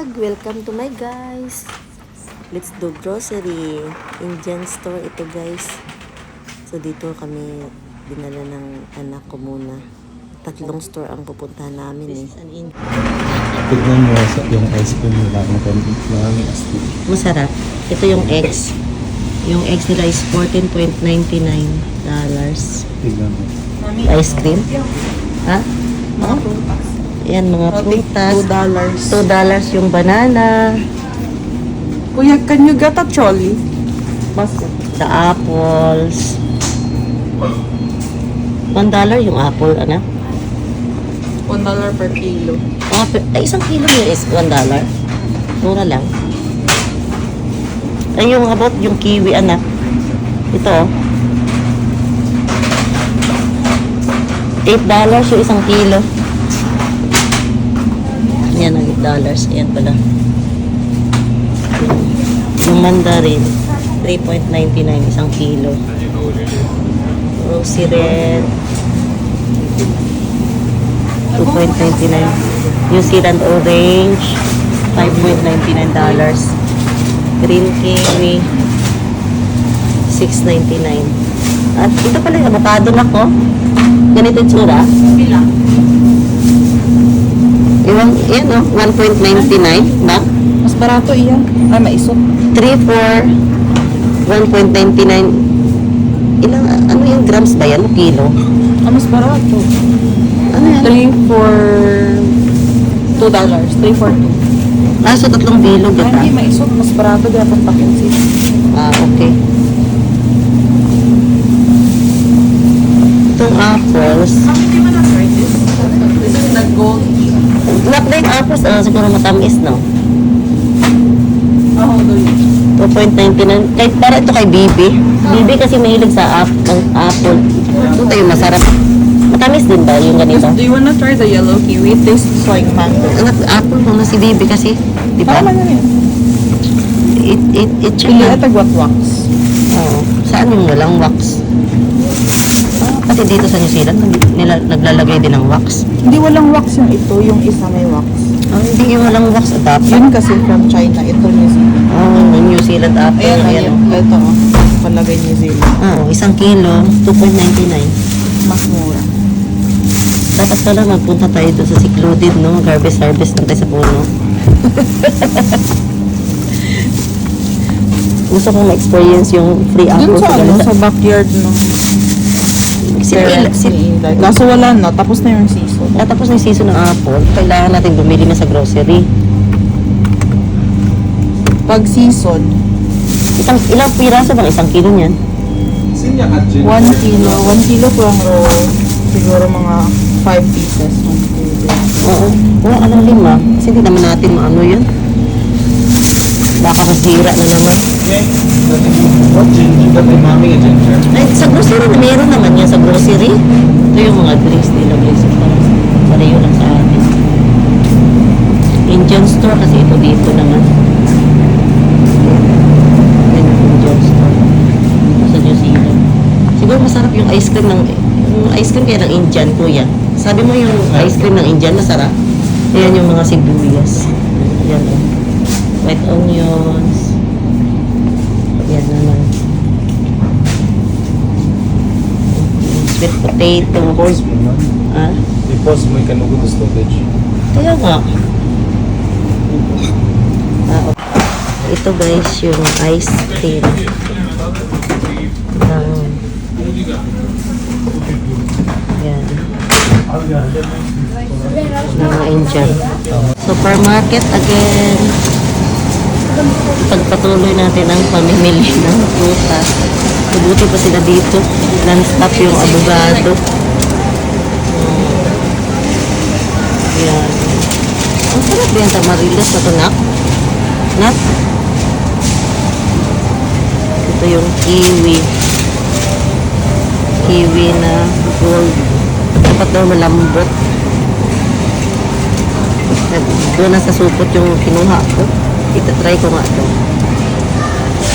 vlog! Welcome to my guys! Let's do grocery. Indian store ito guys. So dito kami dinala ng anak ko muna. 3 store ang pupuntahan namin eh. Tignan mo yung ice cream nila. Maraming astig. Masarap. Ito yung eggs. Yung eggs nila is $14.99. Tignan mo. Ice cream? Ha? Mga prutas. Yan, mga prutas. $2. $2 yung banana. Kuya, can you get a trolley? The apples. $1 yung apple, anak. $1 per kilo. Ay, isang kilo yun is $1. Mura lang. Ay, yung about yung kiwi, anak. Ito, oh. $8 yung isang kilo. Yan, ang $8. Ayan pala. Yung mandarin, $3.99 isang kilo. Rosy red, $2.99. New Zealand orange, $5.99. Green kiwi, $6.99. At ito pala yung avocado na ko. Ganito yung tsura. Yan o, $1.99 ba? Mas barato iyan. Ay, maisot. 3 for $1.99. Ilang, ano yung grams ba yan? Kilo? Ah, mas barato. Ano yan? 3 for $2. 3 for 2. So 3 bilog Ay, ito. hindi maisot. Mas barato. Di akong pakinsi. Okay. Itong apples. Hindi mo na-try this? This is the gold. Not like apples, siguro matamis, no? Oh, hold on. 2.99. Kahit para ito kay Bibi. Bibi kasi mahilig sa apple. Ito tayo masarap. Matamis din ba yung ganito? Do you wanna try the yellow kiwi? It tastes like mango. Anak, apple mo na si Bibi kasi. Di ba? Tama na yun. It Pili ata wax. Oo. Saan yung walang wax? Pati dito sa New Zealand, naglalagay din ng wax. Hindi walang wax yung ito. Yung isa may wax. Hindi yung walang wax adapt. Yun kasi from China. Ito New Zealand. New Zealand apple. Ayan, Ayan. ito. Palagay New Zealand. Isang kilo, $2.99. Mas mura. Dapat pala magpunta tayo doon sa secluded, no? Harvest lang tayo sa puno. Gusto kong ma-experience yung free apple. Doon sa backyard ng parents ni Inday. Kaso wala na, tapos na yung season. Tapos na yung season ng apple, kailangan natin bumili na sa grocery. Pag season, Ilang piraso bang isang kilo niyan? 1 kilo. 1 kilo pang roll. Siguro mga 5 pieces. 1 kilo. Oo. Wala ka ng 5. Kasi hindi naman natin maano yun. Baka masira na naman. What ginger? That my mommy a ginger. Ay, sa grocery, meron naman yan sa grocery. Ito yung mga drinks nila, guys. Pareho lang sa atin. Indian store kasi ito dito naman. Yan, Indian store. Sa New Zealand. Siguro masarap yung ice cream kaya ng Indian, kuya. Sabi mo yung ice cream ng Indian, masarap. Ayan yung mga sibuyas. Yan, white onions. Yan naman. Sweet potato. Pause mo na. Ah? I-pause mo yung kanugot sa storage. Kaya nga. Okay. Ito guys, yung ice cream. Yan. Mga Indian. Supermarket again. Pagpatuloy natin ang pamimili ng prutas. Mabuti pa sila dito. Non-stop yung abogado. Yan. Ang sarap din sa Marilos na ito, Nak. Nak? Ito yung kiwi. Kiwi na gold. Dapat daw malambot. Doon na sa supot yung kinuha ko. Itatry ko nga ito.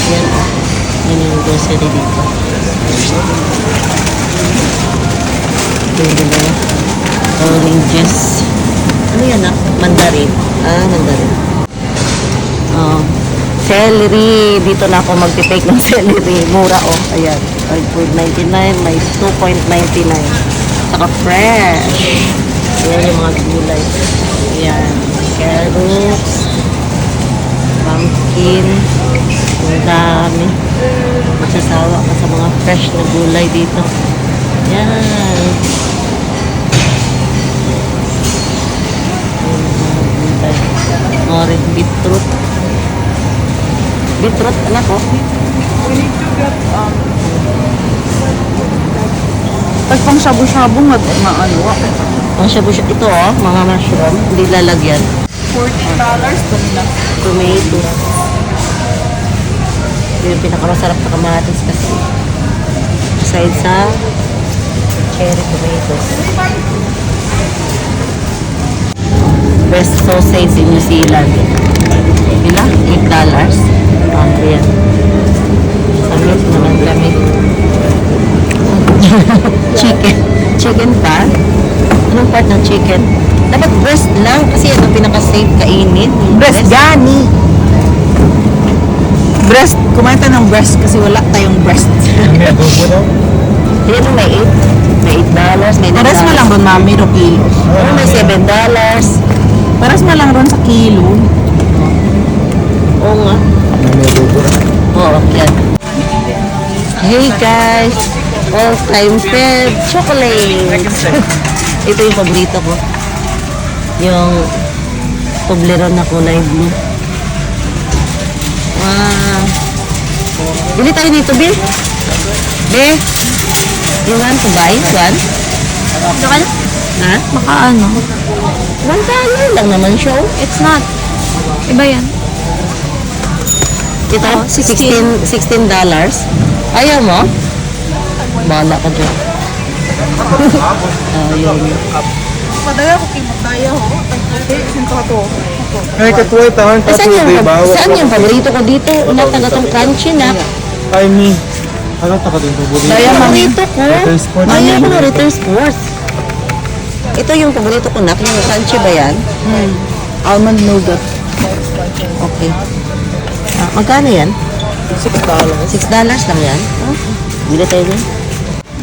Yan. Yan yung grocery dito. Ito yung diba? Oranges. Ano yan, ah? Mandarin. Mandarin. celery. Dito na ako magtitake ng celery. Mura oh. Ayan. 5.99. May 2.99. Saka fresh. Ayan yung mga gulay. Ayan. Carrots. Pumpkin. Ang dami. Magsasawa ka sa mga fresh na gulay dito. Ayan. Orange beetroot. Beetroot, anak ko. We need to get, pag pang shabu-shabu nga ano, Ang shabu-shabu. Ito oh, mga mushroom. Hindi lalagyan. $40 to nila. Tomato. Ito yung pinakamasarap na kamatis kasi. Aside sa cherry tomatoes. Best sausage in New Zealand. Ila? $8. Yan. Samit naman kami. Chicken. Chicken pa? Anong part ng chicken? Dapat breast lang kasi yan ang pinaka-safe kainin. Yung Gani! Breast, kumain tayo ng breast kasi wala tayong breast. May adobo daw? Yan ang may $8. May $8. May $9. Paras mo lang ron, mami, ro kilo. Oh, may $7. Paras mo lang ron sa kilo. Oo nga. May adobo na. Oo, yan. Hey guys! All-time fave chocolate! Ito yung paborito ko. Yung Toblerone na kulay blue. Wow! Bili tayo nito, Be? Be? You want to buy one? Ha? Baka ano? $1 lang naman siya. oh. It's not. Iba yan. Ito, Oh, $16. Ayaw mo? Bahala ka dyan. Ayaw mo. Padaya ko kimataya ho. Sinto ka to. Ay, katuway tahan Eh, saan yung, saan yung paborito ko dito? Nataga tong crunchy na. Ay, me. Ano taka din paborito? Yung paborito ko. Ritter Sport. Ayaw ko ng Ritter Sports. Ito yung paborito ko na. Yung crunchy ba yan? Almond nougat. Okay. Magkano yan? $6. $6 lang yan? Bili tayo din.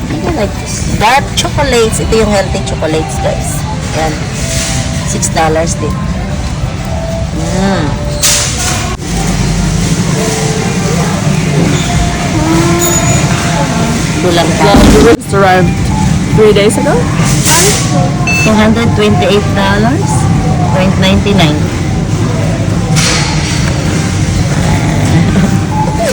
I like dark chocolates. Ito yung healthy chocolates, guys. Yan. $6 din. Kulang pa. Just arrived 3 days ago. $228.99.